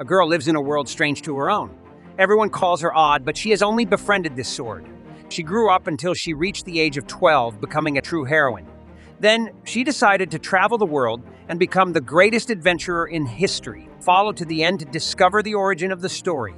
A girl lives in a world strange to her own. Everyone calls her odd, but she has only befriended this sword. She grew up until she reached the age of 12, becoming a true heroine. Then, she decided to travel the world and become the greatest adventurer in history, followed to the end to discover the origin of the story.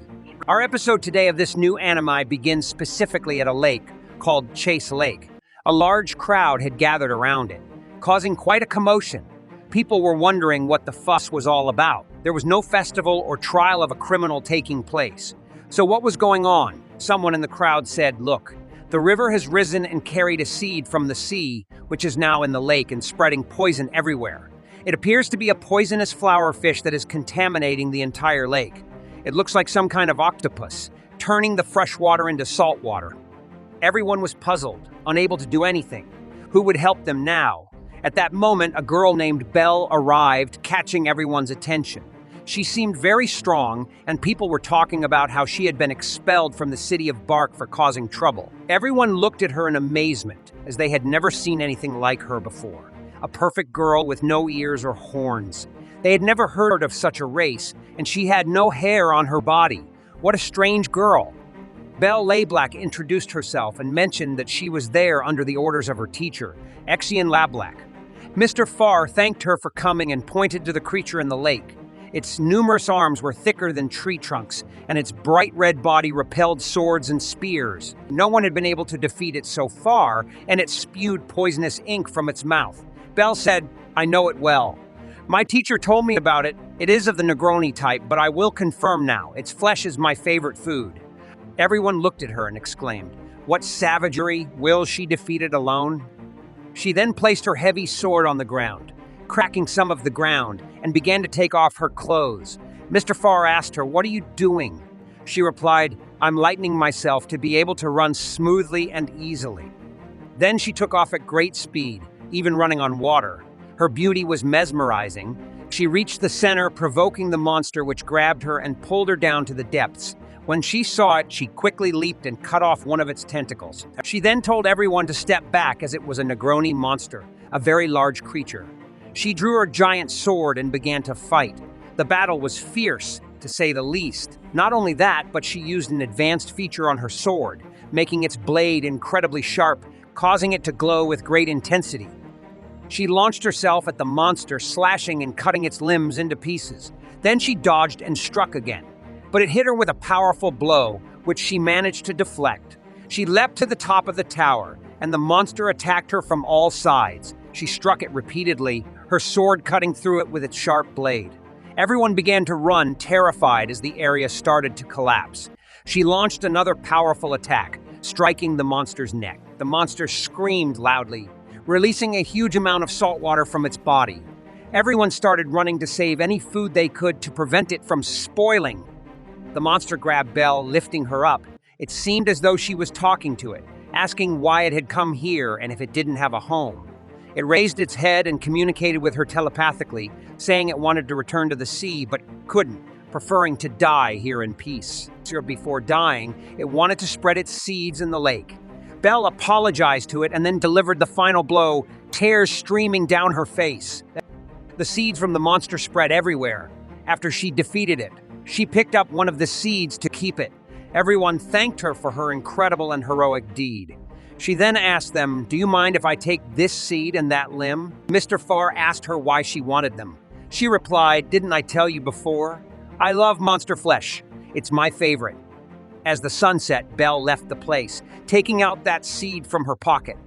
Our episode today of this new anime begins specifically at a lake called Chase Lake. A large crowd had gathered around it, causing quite a commotion. People were wondering what the fuss was all about. There was no festival or trial of a criminal taking place. So what was going on? Someone in the crowd said, "Look, the river has risen and carried a seed from the sea, which is now in the lake and spreading poison everywhere. It appears to be a poisonous flower fish that is contaminating the entire lake. It looks like some kind of octopus, turning the fresh water into salt water." Everyone was puzzled, unable to do anything. Who would help them now? At that moment, a girl named Belle arrived, catching everyone's attention. She seemed very strong, and people were talking about how she had been expelled from the city of Bark for causing trouble. Everyone looked at her in amazement, as they had never seen anything like her before. A perfect girl with no ears or horns. They had never heard of such a race, and she had no hair on her body. What a strange girl. Belle Lablack introduced herself and mentioned that she was there under the orders of her teacher, Exian Lablack. Mr. Farr thanked her for coming and pointed to the creature in the lake. Its numerous arms were thicker than tree trunks, and its bright red body repelled swords and spears. No one had been able to defeat it so far, and it spewed poisonous ink from its mouth. Belle said, "I know it well. My teacher told me about it. It is of the Negroni type, but I will confirm now. Its flesh is my favorite food." Everyone looked at her and exclaimed, "What savagery! Will she defeat it alone?" She then placed her heavy sword on the ground, cracking some of the ground, and began to take off her clothes. Mr. Farr asked her, "What are you doing?" She replied, "I'm lightening myself to be able to run smoothly and easily." Then she took off at great speed, even running on water. Her beauty was mesmerizing. She reached the center, provoking the monster, which grabbed her and pulled her down to the depths. When she saw it, she quickly leaped and cut off one of its tentacles. She then told everyone to step back as it was a Negroni monster, a very large creature. She drew her giant sword and began to fight. The battle was fierce, to say the least. Not only that, but she used an advanced feature on her sword, making its blade incredibly sharp, causing it to glow with great intensity. She launched herself at the monster, slashing and cutting its limbs into pieces. Then she dodged and struck again. But it hit her with a powerful blow, which she managed to deflect. She leapt to the top of the tower, and the monster attacked her from all sides. She struck it repeatedly, her sword cutting through it with its sharp blade. Everyone began to run, terrified, as the area started to collapse. She launched another powerful attack, striking the monster's neck. The monster screamed loudly, releasing a huge amount of salt water from its body. Everyone started running to save any food they could to prevent it from spoiling. The monster grabbed Belle, lifting her up. It seemed as though she was talking to it, asking why it had come here and if it didn't have a home. It raised its head and communicated with her telepathically, saying it wanted to return to the sea but couldn't, preferring to die here in peace. Before dying, it wanted to spread its seeds in the lake. Belle apologized to it and then delivered the final blow, tears streaming down her face. The seeds from the monster spread everywhere. After she defeated it, she picked up one of the seeds to keep it. Everyone thanked her for her incredible and heroic deed. She then asked them, "Do you mind if I take this seed and that limb?" Mr. Farr asked her why she wanted them. She replied, "Didn't I tell you before? I love monster flesh. It's my favorite." As the sun set, Belle left the place, taking out that seed from her pocket.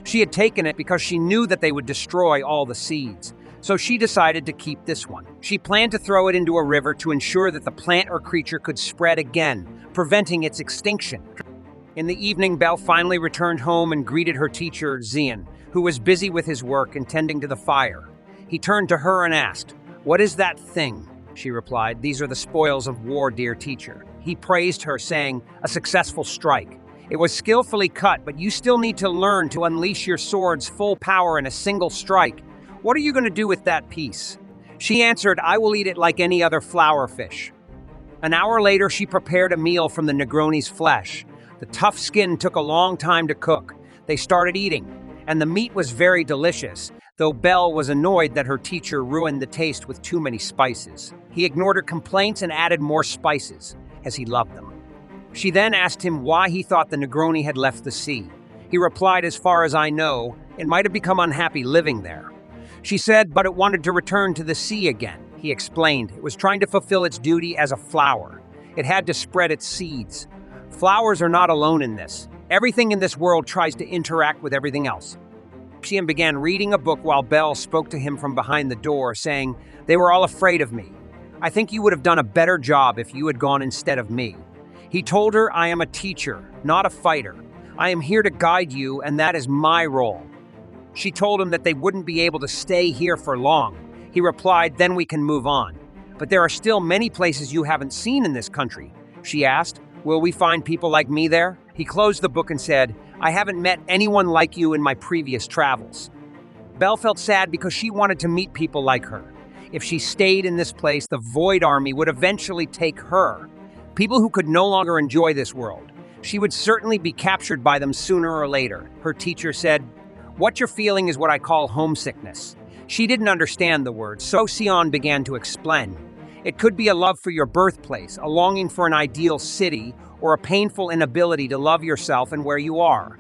She had taken it because she knew that they would destroy all the seeds. So she decided to keep this one. She planned to throw it into a river to ensure that the plant or creature could spread again, preventing its extinction. In the evening, Belle finally returned home and greeted her teacher, Zian, who was busy with his work and tending to the fire. He turned to her and asked, "What is that thing?" She replied, "These are the spoils of war, dear teacher." He praised her, saying, "A successful strike. It was skillfully cut, but you still need to learn to unleash your sword's full power in a single strike. What are you going to do with that piece?" She answered, "I will eat it like any other flower fish." An hour later, she prepared a meal from the Negroni's flesh. The tough skin took a long time to cook. They started eating, and the meat was very delicious. though Belle was annoyed that her teacher ruined the taste with too many spices. He ignored her complaints and added more spices, as he loved them. She then asked him why he thought the Negroni had left the sea. He replied, "As far as I know, it might have become unhappy living there." She said, "But it wanted to return to the sea again." He explained, "It was trying to fulfill its duty as a flower. It had to spread its seeds. Flowers are not alone in this. Everything in this world tries to interact with everything else." She began reading a book while Belle spoke to him from behind the door, saying, "They were all afraid of me. I think you would have done a better job if you had gone instead of me." He told her, "I am a teacher, not a fighter. I am here to guide you, and that is my role." She told him that they wouldn't be able to stay here for long. He replied, "Then we can move on. But there are still many places you haven't seen in this country." She asked, "Will we find people like me there?" He closed the book and said, "I haven't met anyone like you in my previous travels." Belle felt sad because she wanted to meet people like her. If she stayed in this place, the Void Army would eventually take her. People who could no longer enjoy this world. She would certainly be captured by them sooner or later. Her teacher said, "What you're feeling is what I call homesickness." She didn't understand the word, so Sion began to explain. It could be a love for your birthplace, a longing for an ideal city, or a painful inability to love yourself and where you are.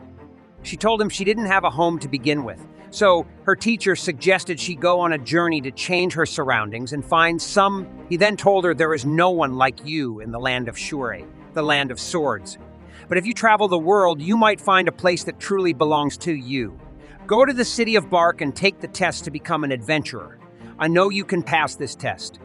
She told him she didn't have a home to begin with, so her teacher suggested she go on a journey to change her surroundings and find some. He then told her, "There is no one like you in the land of Shure, the land of swords. But if you travel the world, you might find a place that truly belongs to you. Go to the city of Bark and take the test to become an adventurer. I know you can pass this test."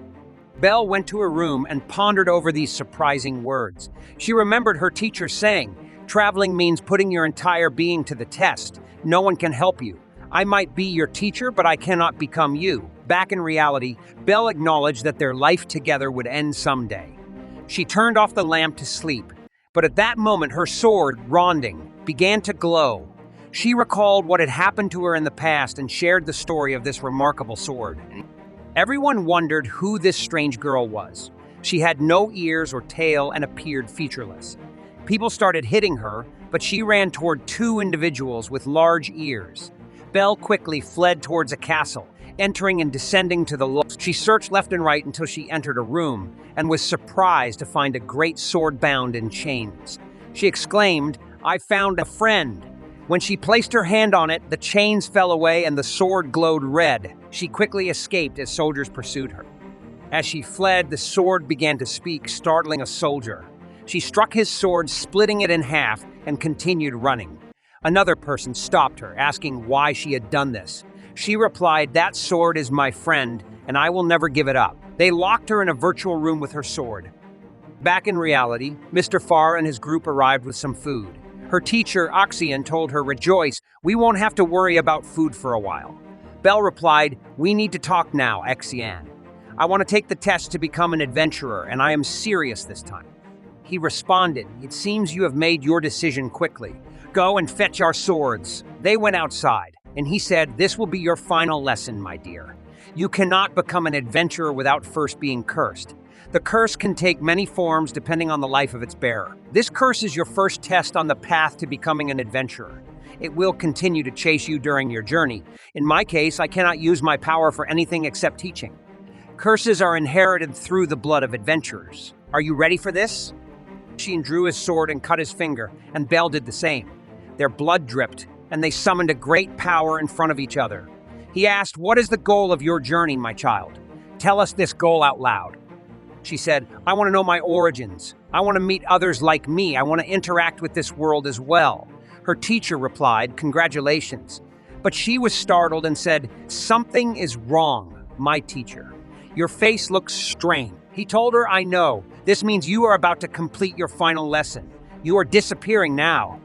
Belle went to her room and pondered over these surprising words. She remembered her teacher saying, "Traveling means putting your entire being to the test. No one can help you. I might be your teacher, but I cannot become you." Back in reality, Belle acknowledged that their life together would end someday. She turned off the lamp to sleep, but at that moment her sword, Ronding, began to glow. She recalled what had happened to her in the past and shared the story of this remarkable sword. Everyone wondered who this strange girl was. She had no ears or tail and appeared featureless. People started hitting her, but she ran toward two individuals with large ears. Belle quickly fled towards a castle, entering and descending to the lowest. She searched left and right until she entered a room and was surprised to find a great sword bound in chains. She exclaimed, "I found a friend." When she placed her hand on it, the chains fell away and the sword glowed red. She quickly escaped as soldiers pursued her. As she fled, the sword began to speak, startling a soldier. She struck his sword, splitting it in half, and continued running. Another person stopped her, asking why she had done this. She replied, "That sword is my friend, and I will never give it up." They locked her in a virtual room with her sword. Back in reality, Mr. Farr and his group arrived with some food. Her teacher, Oxian, told her, "Rejoice, we won't have to worry about food for a while." Belle replied, "We need to talk now, Oxian. I want to take the test to become an adventurer, and I am serious this time." He responded, "It seems you have made your decision quickly. Go and fetch our swords." They went outside, and he said, "This will be your final lesson, my dear. You cannot become an adventurer without first being cursed. The curse can take many forms depending on the life of its bearer. This curse is your first test on the path to becoming an adventurer. It will continue to chase you during your journey. In my case, I cannot use my power for anything except teaching. Curses are inherited through the blood of adventurers. Are you ready for this?" She drew his sword and cut his finger, and Belle did the same. Their blood dripped, and they summoned a great power in front of each other. He asked, "What is the goal of your journey, my child? Tell us this goal out loud." She said, "I want to know my origins. I want to meet others like me. I want to interact with this world as well." Her teacher replied, "Congratulations." But she was startled and said, "Something is wrong, my teacher. Your face looks strained." He told her, "I know. This means you are about to complete your final lesson. You are disappearing now."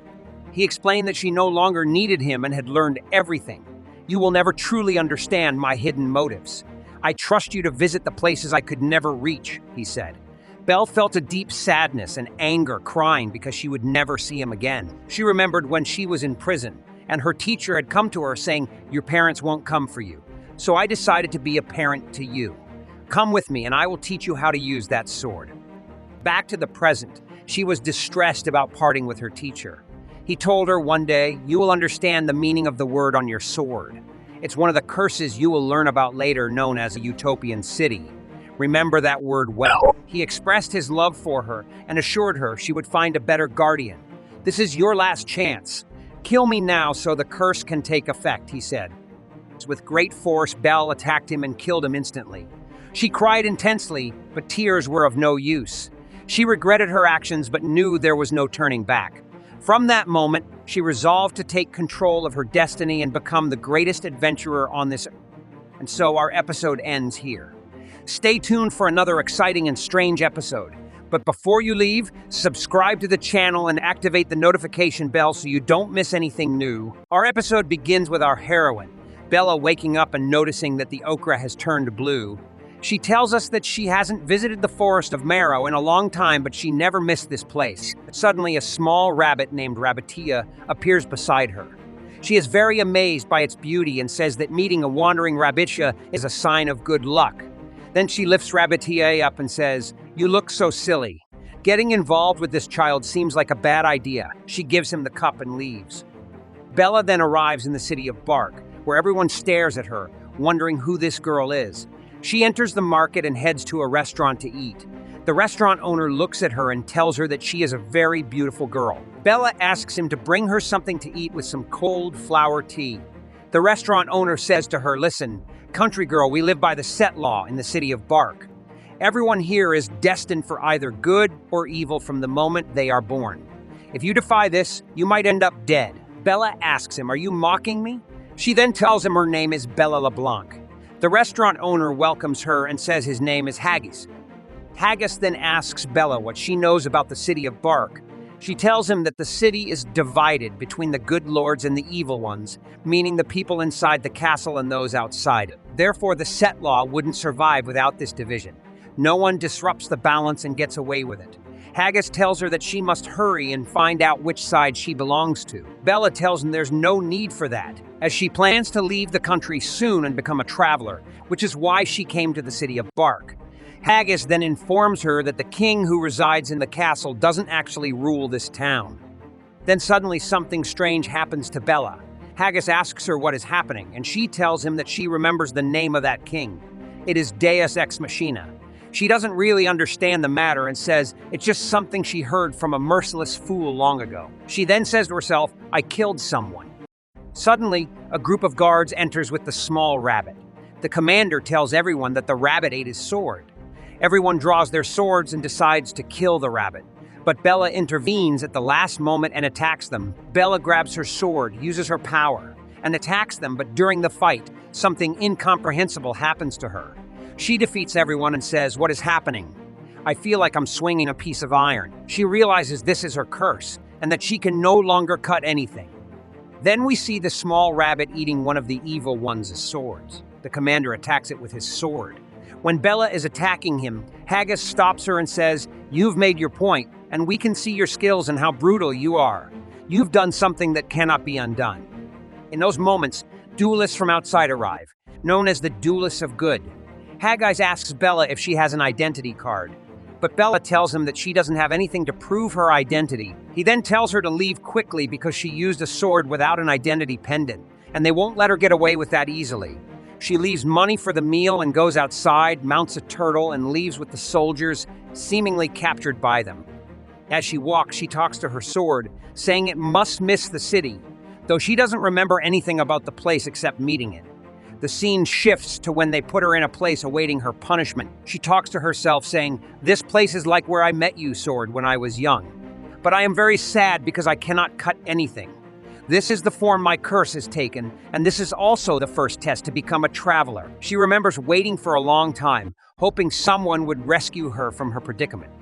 He explained that she no longer needed him and had learned everything. "You will never truly understand my hidden motives. I trust you to visit the places I could never reach," he said. Belle felt a deep sadness and anger, crying because she would never see him again. She remembered when she was in prison, and her teacher had come to her saying, "Your parents won't come for you. So I decided to be a parent to you. Come with me and I will teach you how to use that sword." Back to the present, she was distressed about parting with her teacher. He told her one day, "You will understand the meaning of the word on your sword." It's one of the curses you will learn about later, known as a utopian city. Remember that word well. He expressed his love for her and assured her she would find a better guardian. This is your last chance. Kill me now so the curse can take effect, he said. With great force, Belle attacked him and killed him instantly. She cried intensely, but tears were of no use. She regretted her actions but knew there was no turning back. From that moment, she resolved to take control of her destiny and become the greatest adventurer on this earth. And so our episode ends here. Stay tuned for another exciting and strange episode. But before you leave, subscribe to the channel and activate the notification bell so you don't miss anything new. Our episode begins with our heroine, Bella, waking up and noticing that the ochre has turned blue. She tells us that she hasn't visited the forest of Marrow in a long time, but she never missed this place. Suddenly, a small rabbit named Rabbitia appears beside her. She is very amazed by its beauty and says that meeting a wandering Rabbitia is a sign of good luck. Then she lifts Rabbitia up and says, "You look so silly. Getting involved with this child seems like a bad idea." She gives him the cup and leaves. Bella then arrives in the city of Bark, where everyone stares at her, wondering who this girl is. She enters the market and heads to a restaurant to eat. The restaurant owner looks at her and tells her that she is a very beautiful girl. Bella asks him to bring her something to eat with some cold flower tea. The restaurant owner says to her, "Listen, country girl, we live by the set law in the city of Bark. Everyone here is destined for either good or evil from the moment they are born. If you defy this, you might end up dead." Bella asks him, "Are you mocking me?" She then tells him her name is Bella LeBlanc. The restaurant owner welcomes her and says his name is Haggis. Haggis then asks Bella what she knows about the city of Bark. She tells him that the city is divided between the good lords and the evil ones, meaning the people inside the castle and those outside. Therefore, the set law wouldn't survive without this division. No one disrupts the balance and gets away with it. Haggis tells her that she must hurry and find out which side she belongs to. Bella tells him there's no need for that, as she plans to leave the country soon and become a traveler, which is why she came to the city of Bark. Haggis then informs her that the king who resides in the castle doesn't actually rule this town. Then suddenly something strange happens to Bella. Haggis asks her what is happening, and she tells him that she remembers the name of that king. It is Deus Ex Machina. She doesn't really understand the matter and says it's just something she heard from a merciless fool long ago. She then says to herself, "I killed someone." Suddenly, a group of guards enters with the small rabbit. The commander tells everyone that the rabbit ate his sword. Everyone draws their swords and decides to kill the rabbit. But Bella intervenes at the last moment and attacks them. Bella grabs her sword, uses her power, and attacks them, but during the fight, something incomprehensible happens to her. She defeats everyone and says, "What is happening? I feel like I'm swinging a piece of iron." She realizes this is her curse, and that she can no longer cut anything. Then we see the small rabbit eating one of the evil one's swords. The commander attacks it with his sword. When Bella is attacking him, Haggis stops her and says, "You've made your point, and we can see your skills and how brutal you are. You've done something that cannot be undone." In those moments, duelists from outside arrive, known as the Duelists of Good. Haggis asks Bella if she has an identity card, but Bella tells him that she doesn't have anything to prove her identity. He then tells her to leave quickly because she used a sword without an identity pendant, and they won't let her get away with that easily. She leaves money for the meal and goes outside, mounts a turtle, and leaves with the soldiers, seemingly captured by them. As she walks, she talks to her sword, saying it must miss the city, though she doesn't remember anything about the place except meeting it. The scene shifts to when they put her in a place awaiting her punishment. She talks to herself, saying, "This place is like where I met you, sword, when I was young. But I am very sad because I cannot cut anything. This is the form my curse has taken, and this is also the first test to become a traveler." She remembers waiting for a long time, hoping someone would rescue her from her predicament.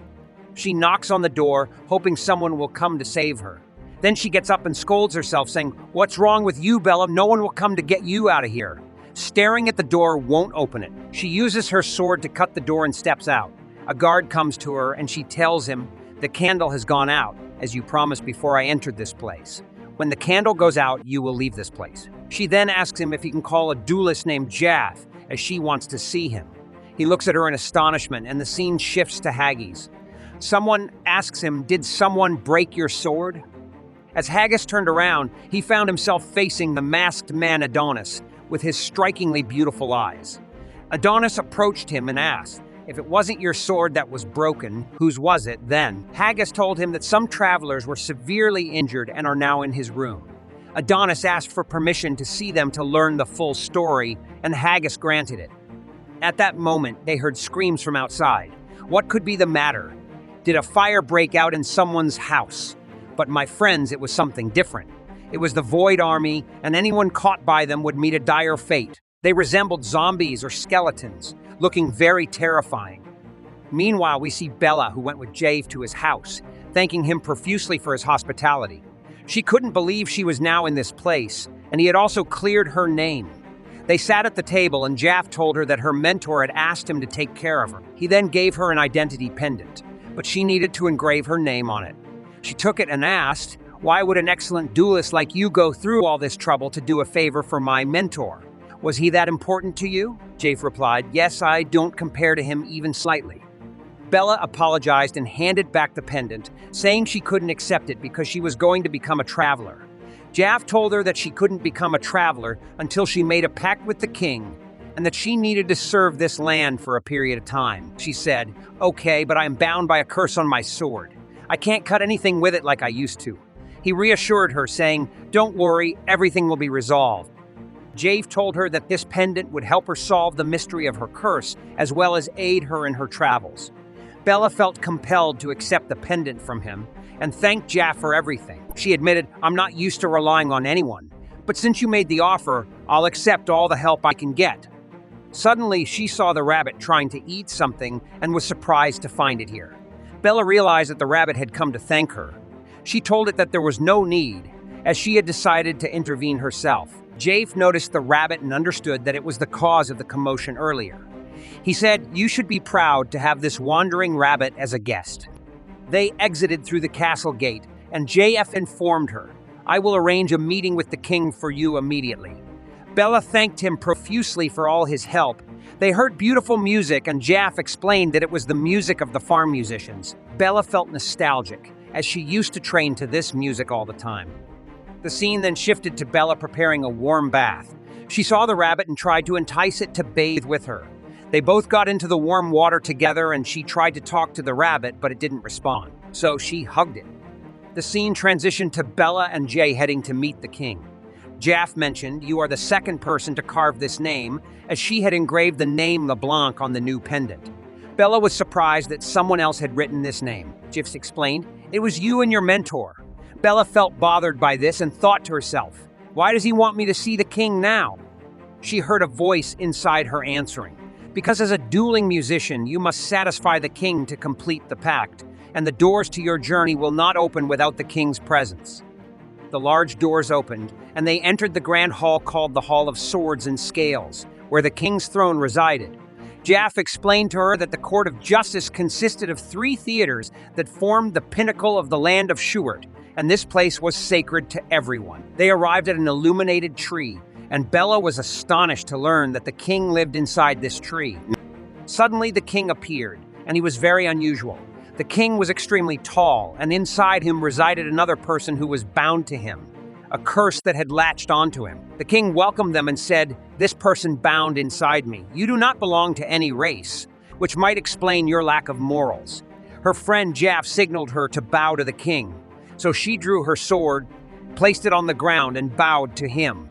She knocks on the door, hoping someone will come to save her. Then she gets up and scolds herself, saying, "What's wrong with you, Bella? No one will come to get you out of here." Staring at the door won't open it. She uses her sword to cut the door and steps out. A guard comes to her and she tells him, "The candle has gone out, as you promised before I entered this place. When the candle goes out, you will leave this place." She then asks him if he can call a duelist named Jath, as she wants to see him. He looks at her in astonishment, and the scene shifts to Haggis. Someone asks him, "Did someone break your sword?" As Haggis turned around, he found himself facing the masked man Adonis, with his strikingly beautiful eyes. Adonis approached him and asked, "If it wasn't your sword that was broken, whose was it then?" Haggis told him that some travelers were severely injured and are now in his room. Adonis asked for permission to see them to learn the full story, and Haggis granted it. At that moment, they heard screams from outside. What could be the matter? Did a fire break out in someone's house? But my friends, it was something different. It was the Void Army, and anyone caught by them would meet a dire fate. They resembled zombies or skeletons, looking very terrifying. Meanwhile, we see Bella, who went with Jave to his house, thanking him profusely for his hospitality. She couldn't believe she was now in this place, and he had also cleared her name. They sat at the table, and Jaff told her that her mentor had asked him to take care of her. He then gave her an identity pendant, but she needed to engrave her name on it. She took it and asked, "Why would an excellent duelist like you go through all this trouble to do a favor for my mentor? Was he that important to you?" Jafe replied, "Yes, I don't compare to him even slightly." Bella apologized and handed back the pendant, saying she couldn't accept it because she was going to become a traveler. Jaff told her that she couldn't become a traveler until she made a pact with the king, and that she needed to serve this land for a period of time. She said, "Okay, but I am bound by a curse on my sword. I can't cut anything with it like I used to." He reassured her, saying, "Don't worry, everything will be resolved." Jave told her that this pendant would help her solve the mystery of her curse, as well as aid her in her travels. Bella felt compelled to accept the pendant from him, and thanked Jaff for everything. She admitted, "I'm not used to relying on anyone, but since you made the offer, I'll accept all the help I can get." Suddenly, she saw the rabbit trying to eat something and was surprised to find it here. Bella realized that the rabbit had come to thank her. She told it that there was no need, as she had decided to intervene herself. Jafe noticed the rabbit and understood that it was the cause of the commotion earlier. He said, "You should be proud to have this wandering rabbit as a guest." They exited through the castle gate, and JF informed her, "I will arrange a meeting with the king for you immediately." Bella thanked him profusely for all his help. They heard beautiful music, and Jaff explained that it was the music of the farm musicians. Bella felt nostalgic, as she used to train to this music all the time. The scene then shifted to Bella preparing a warm bath. She saw the rabbit and tried to entice it to bathe with her. They both got into the warm water together, and she tried to talk to the rabbit, but it didn't respond. So she hugged it. The scene transitioned to Bella and Jay heading to meet the king. Jaff mentioned, "You are the second person to carve this name," as she had engraved the name LeBlanc on the new pendant. Bella was surprised that someone else had written this name. Jiffs explained, "It was you and your mentor." Bella felt bothered by this and thought to herself, "Why does he want me to see the king now?" She heard a voice inside her answering, "Because as a dueling musician, you must satisfy the king to complete the pact, and the doors to your journey will not open without the king's presence." The large doors opened, and they entered the grand hall called the Hall of Swords and Scales, where the king's throne resided. Jaff explained to her that the Court of Justice consisted of 3 theaters that formed the pinnacle of the land of Shuert, and this place was sacred to everyone. They arrived at an illuminated tree, and Bella was astonished to learn that the king lived inside this tree. Suddenly, the king appeared, and he was very unusual. The king was extremely tall, and inside him resided another person who was bound to him, a curse that had latched onto him. The king welcomed them and said, "This person bound inside me, you do not belong to any race," which might explain your lack of morals. Her friend Jaff signaled her to bow to the king, so she drew her sword, placed it on the ground, and bowed to him.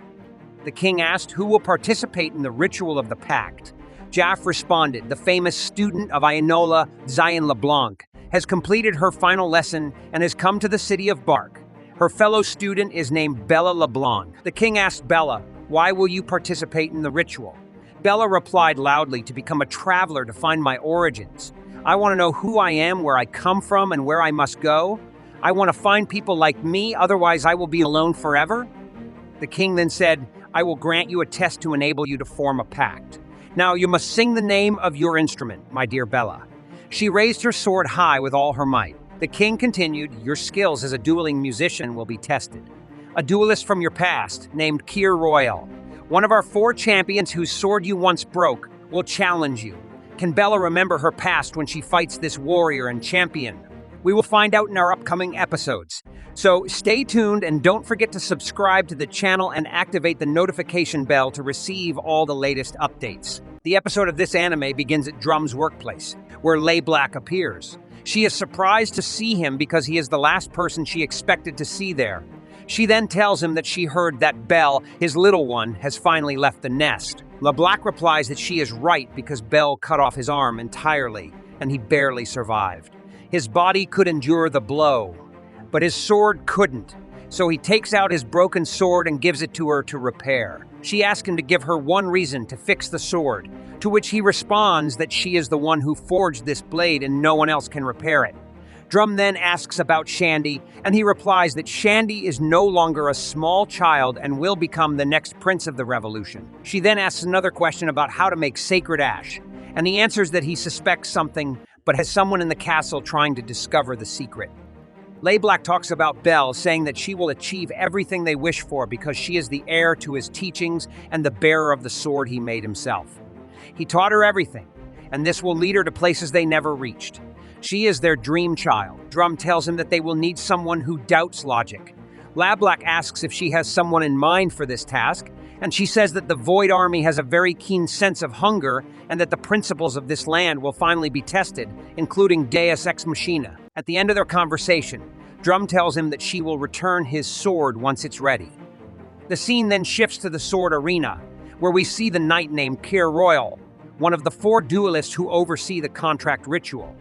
The king asked who will participate in the ritual of the pact. Jaff responded, "The famous student of Ionola, Zion LeBlanc, has completed her final lesson and has come to the city of Bark. Her fellow student is named Bella LeBlanc." The king asked Bella, "Why will you participate in the ritual?" Bella replied loudly, "To become a traveler to find my origins. I want to know who I am, where I come from, and where I must go. I want to find people like me, otherwise I will be alone forever." The king then said, "I will grant you a test to enable you to form a pact. Now you must sing the name of your instrument, my dear Bella." She raised her sword high with all her might. The king continued, "Your skills as a dueling musician will be tested. A duelist from your past, named Kier Royal, one of our 4 champions whose sword you once broke, will challenge you. Can Bella remember her past when she fights this warrior and champion?" We will find out in our upcoming episodes. So stay tuned and don't forget to subscribe to the channel and activate the notification bell to receive all the latest updates. The episode of this anime begins at Drum's workplace, where Black appears. She is surprised to see him because he is the last person she expected to see there. She then tells him that she heard that Belle, his little one, has finally left the nest. Black replies that she is right because Belle cut off his arm entirely, and he barely survived. His body could endure the blow, but his sword couldn't, so he takes out his broken sword and gives it to her to repair. She asks him to give her one reason to fix the sword, to which he responds that she is the one who forged this blade and no one else can repair it. Drum then asks about Shandy, and he replies that Shandy is no longer a small child and will become the next prince of the revolution. She then asks another question about how to make sacred ash, and he answers that he suspects something, but has someone in the castle trying to discover the secret. Black talks about Belle, saying that she will achieve everything they wish for because she is the heir to his teachings and the bearer of the sword he made himself. He taught her everything, and this will lead her to places they never reached. She is their dream child. Drum tells him that they will need someone who doubts logic. Black asks if she has someone in mind for this task, and she says that the Void Army has a very keen sense of hunger and that the principles of this land will finally be tested, including Deus Ex Machina. At the end of their conversation, Drum tells him that she will return his sword once it's ready. The scene then shifts to the sword arena, where we see the knight named Keir Royal, one of the 4 duelists who oversee the contract ritual.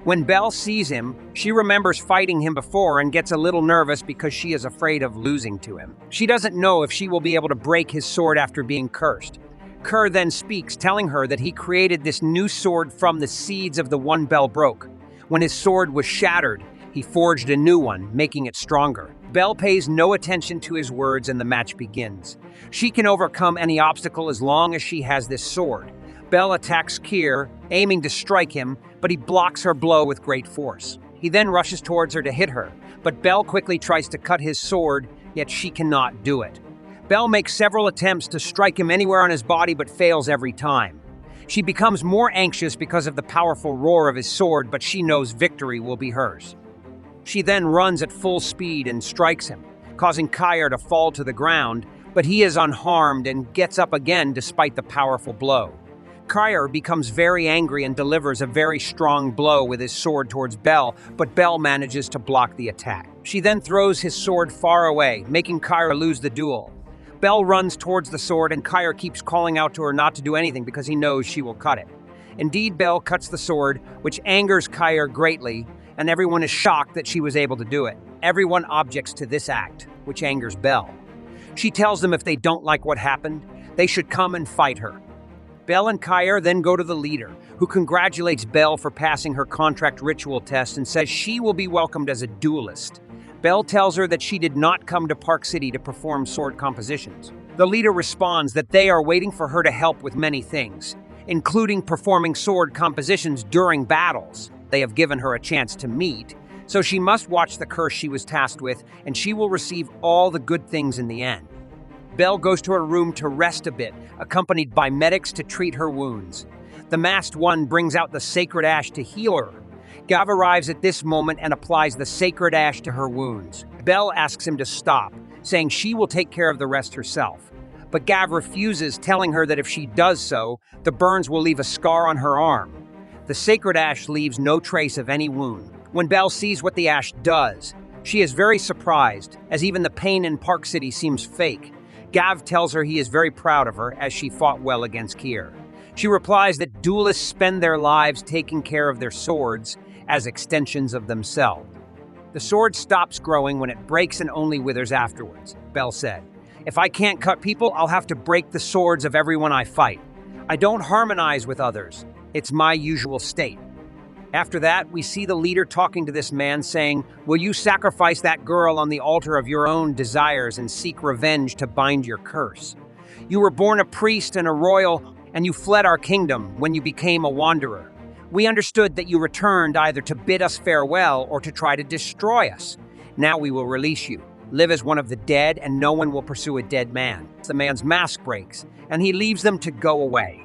When Belle sees him, she remembers fighting him before and gets a little nervous because she is afraid of losing to him. She doesn't know if she will be able to break his sword after being cursed. Kerr then speaks, telling her that he created this new sword from the seeds of the one Belle broke. When his sword was shattered, he forged a new one, making it stronger. Belle pays no attention to his words and the match begins. She can overcome any obstacle as long as she has this sword. Belle attacks Keir, aiming to strike him, but he blocks her blow with great force. He then rushes towards her to hit her, but Belle quickly tries to cut his sword, yet she cannot do it. Belle makes several attempts to strike him anywhere on his body but fails every time. She becomes more anxious because of the powerful roar of his sword, but she knows victory will be hers. She then runs at full speed and strikes him, causing Keir to fall to the ground, but he is unharmed and gets up again despite the powerful blow. Keir becomes very angry and delivers a very strong blow with his sword towards Belle, but Belle manages to block the attack. She then throws his sword far away, making Keir lose the duel. Belle runs towards the sword and Keir keeps calling out to her not to do anything because he knows she will cut it. Indeed, Belle cuts the sword, which angers Keir greatly, and everyone is shocked that she was able to do it. Everyone objects to this act, which angers Belle. She tells them if they don't like what happened, they should come and fight her. Belle and Keir then go to the leader, who congratulates Belle for passing her contract ritual test and says she will be welcomed as a duelist. Belle tells her that she did not come to Park City to perform sword compositions. The leader responds that they are waiting for her to help with many things, including performing sword compositions during battles. They have given her a chance to meet, so she must watch the curse she was tasked with, and she will receive all the good things in the end. Belle goes to her room to rest a bit, accompanied by medics to treat her wounds. The masked one brings out the sacred ash to heal her. Gav arrives at this moment and applies the sacred ash to her wounds. Belle asks him to stop, saying she will take care of the rest herself. But Gav refuses, telling her that if she does so, the burns will leave a scar on her arm. The sacred ash leaves no trace of any wound. When Belle sees what the ash does, she is very surprised, as even the pain in Park City seems fake. Gav tells her he is very proud of her, as she fought well against Keir. She replies that duelists spend their lives taking care of their swords as extensions of themselves. The sword stops growing when it breaks and only withers afterwards, Belle said. If I can't cut people, I'll have to break the swords of everyone I fight. I don't harmonize with others. It's my usual state. After that, we see the leader talking to this man saying, "Will you sacrifice that girl on the altar of your own desires and seek revenge to bind your curse? You were born a priest and a royal, and you fled our kingdom when you became a wanderer. We understood that you returned either to bid us farewell or to try to destroy us. Now we will release you. Live as one of the dead, and no one will pursue a dead man." The man's mask breaks, and he leaves them to go away.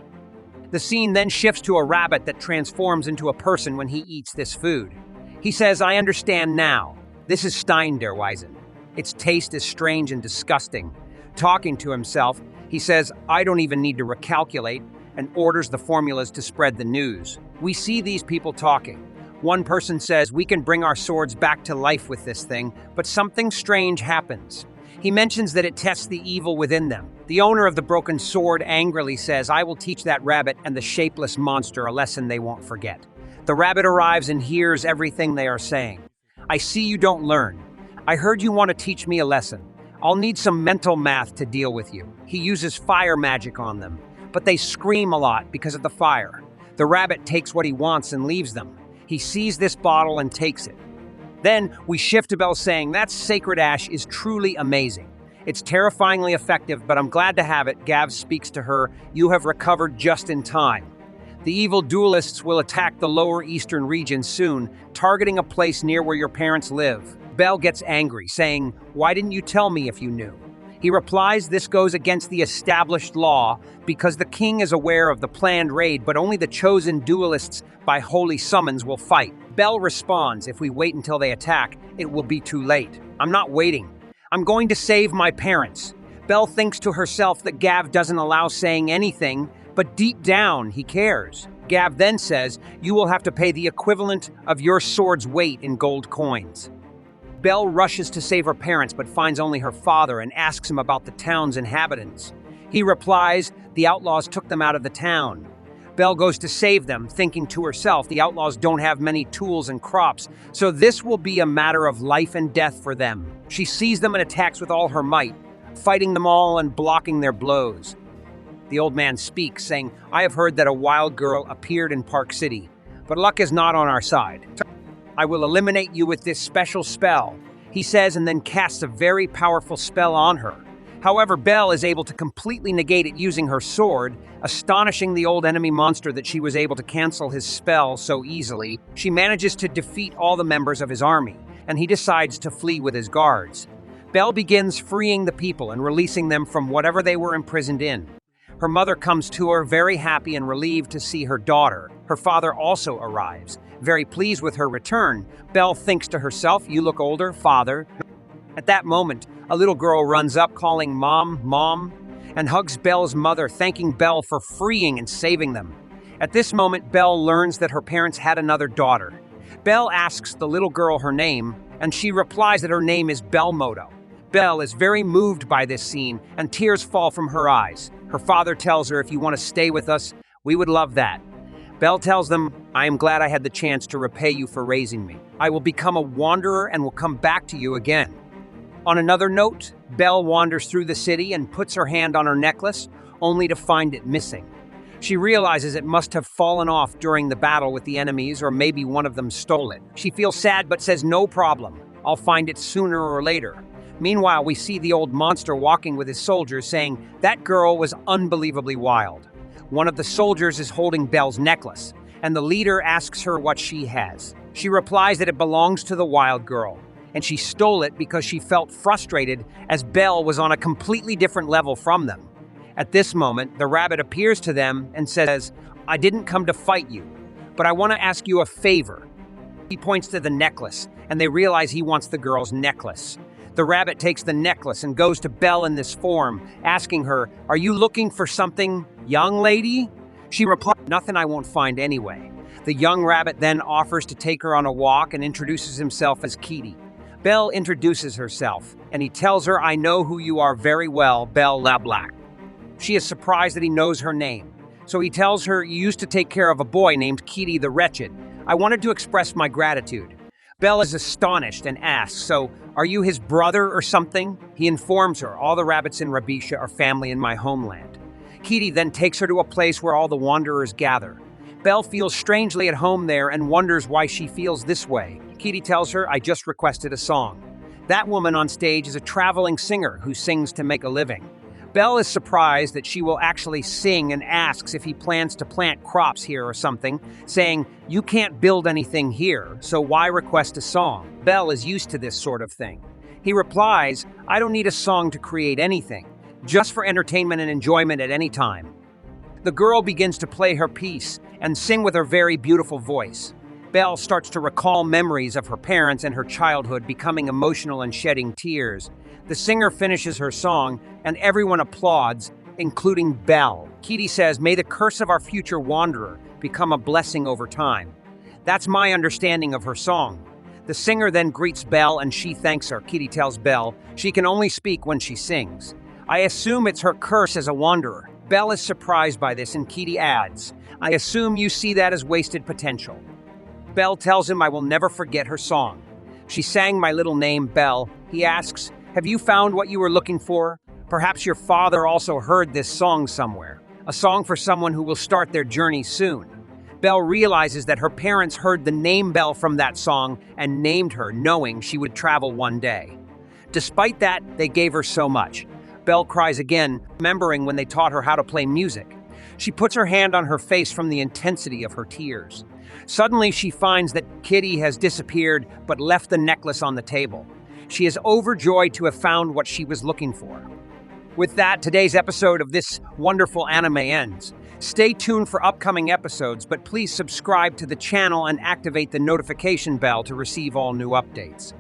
The scene then shifts to a rabbit that transforms into a person when he eats this food. He says, I understand now. This is Steinderweisen. Its taste is strange and disgusting. Talking to himself, he says, I don't even need to recalculate, and orders the formulas to spread the news. We see these people talking. One person says, we can bring our swords back to life with this thing, but something strange happens. He mentions that it tests the evil within them. The owner of the broken sword angrily says, I will teach that rabbit and the shapeless monster a lesson they won't forget. The rabbit arrives and hears everything they are saying. I see you don't learn. I heard you want to teach me a lesson. I'll need some mental math to deal with you. He uses fire magic on them, but they scream a lot because of the fire. The rabbit takes what he wants and leaves them. He sees this bottle and takes it. Then we shift to Belle saying, that sacred ash is truly amazing. It's terrifyingly effective, but I'm glad to have it. Gav speaks to her, you have recovered just in time. The evil duelists will attack the lower eastern region soon, targeting a place near where your parents live. Belle gets angry, saying, why didn't you tell me if you knew? He replies this goes against the established law because the king is aware of the planned raid, but only the chosen duelists by holy summons will fight. Belle responds, if we wait until they attack, it will be too late. I'm not waiting. I'm going to save my parents. Belle thinks to herself that Gav doesn't allow saying anything, but deep down he cares. Gav then says, you will have to pay the equivalent of your sword's weight in gold coins. Belle rushes to save her parents but finds only her father and asks him about the town's inhabitants. He replies, the outlaws took them out of the town. Belle goes to save them, thinking to herself, the outlaws don't have many tools and crops, so this will be a matter of life and death for them. She sees them and attacks with all her might, fighting them all and blocking their blows. The old man speaks, saying, I have heard that a wild girl appeared in Park City, but luck is not on our side. I will eliminate you with this special spell, he says, and then casts a very powerful spell on her. However, Belle is able to completely negate it using her sword, astonishing the old enemy monster that she was able to cancel his spell so easily. She manages to defeat all the members of his army, and he decides to flee with his guards. Belle begins freeing the people and releasing them from whatever they were imprisoned in. Her mother comes to her, very happy and relieved to see her daughter. Her father also arrives. Very pleased with her return, Belle thinks to herself, you look older, father. At that moment, a little girl runs up calling Mom, Mom, and hugs Belle's mother, thanking Belle for freeing and saving them. At this moment, Belle learns that her parents had another daughter. Belle asks the little girl her name, and she replies that her name is Belmodo. Belle is very moved by this scene, and tears fall from her eyes. Her father tells her, if you want to stay with us, we would love that. Belle tells them, I am glad I had the chance to repay you for raising me. I will become a wanderer and will come back to you again. On another note, Belle wanders through the city and puts her hand on her necklace, only to find it missing. She realizes it must have fallen off during the battle with the enemies, or maybe one of them stole it. She feels sad but says, no problem. I'll find it sooner or later. Meanwhile, we see the old monster walking with his soldiers, saying, that girl was unbelievably wild. One of the soldiers is holding Belle's necklace, and the leader asks her what she has. She replies that it belongs to the wild girl, and she stole it because she felt frustrated as Belle was on a completely different level from them. At this moment, the rabbit appears to them and says, I didn't come to fight you, but I want to ask you a favor. He points to the necklace, and they realize he wants the girl's necklace. The rabbit takes the necklace and goes to Belle in this form, asking her, are you looking for something, young lady? She replies, nothing I won't find anyway. The young rabbit then offers to take her on a walk and introduces himself as Kitty. Belle introduces herself, and he tells her, I know who you are very well, Belle LaBlack. She is surprised that he knows her name. So he tells her, you used to take care of a boy named Kitty the Wretched. I wanted to express my gratitude. Belle is astonished and asks, so, are you his brother or something? He informs her, all the rabbits in Rabisha are family in my homeland. Kitty then takes her to a place where all the wanderers gather. Belle feels strangely at home there and wonders why she feels this way. Kitty tells her, I just requested a song. That woman on stage is a traveling singer who sings to make a living. Belle is surprised that she will actually sing and asks if he plans to plant crops here or something, saying, you can't build anything here, so why request a song? Belle is used to this sort of thing. He replies, I don't need a song to create anything, just for entertainment and enjoyment at any time. The girl begins to play her piece and sing with her very beautiful voice. Belle starts to recall memories of her parents and her childhood, becoming emotional and shedding tears. The singer finishes her song, and everyone applauds, including Belle. Kitty says, "May the curse of our future wanderer become a blessing over time." That's my understanding of her song. The singer then greets Belle and she thanks her. Kitty tells Belle she can only speak when she sings. I assume it's her curse as a wanderer. Belle is surprised by this and Kitty adds, "I assume you see that as wasted potential." Belle tells him I will never forget her song. She sang my little name, Belle. He asks, "Have you found what you were looking for? Perhaps your father also heard this song somewhere. A song for someone who will start their journey soon." Belle realizes that her parents heard the name Belle from that song and named her, knowing she would travel one day. Despite that, they gave her so much. Belle cries again, remembering when they taught her how to play music. She puts her hand on her face from the intensity of her tears. Suddenly, she finds that Kitty has disappeared but left the necklace on the table. She is overjoyed to have found what she was looking for. With that, today's episode of this wonderful anime ends. Stay tuned for upcoming episodes, but please subscribe to the channel and activate the notification bell to receive all new updates.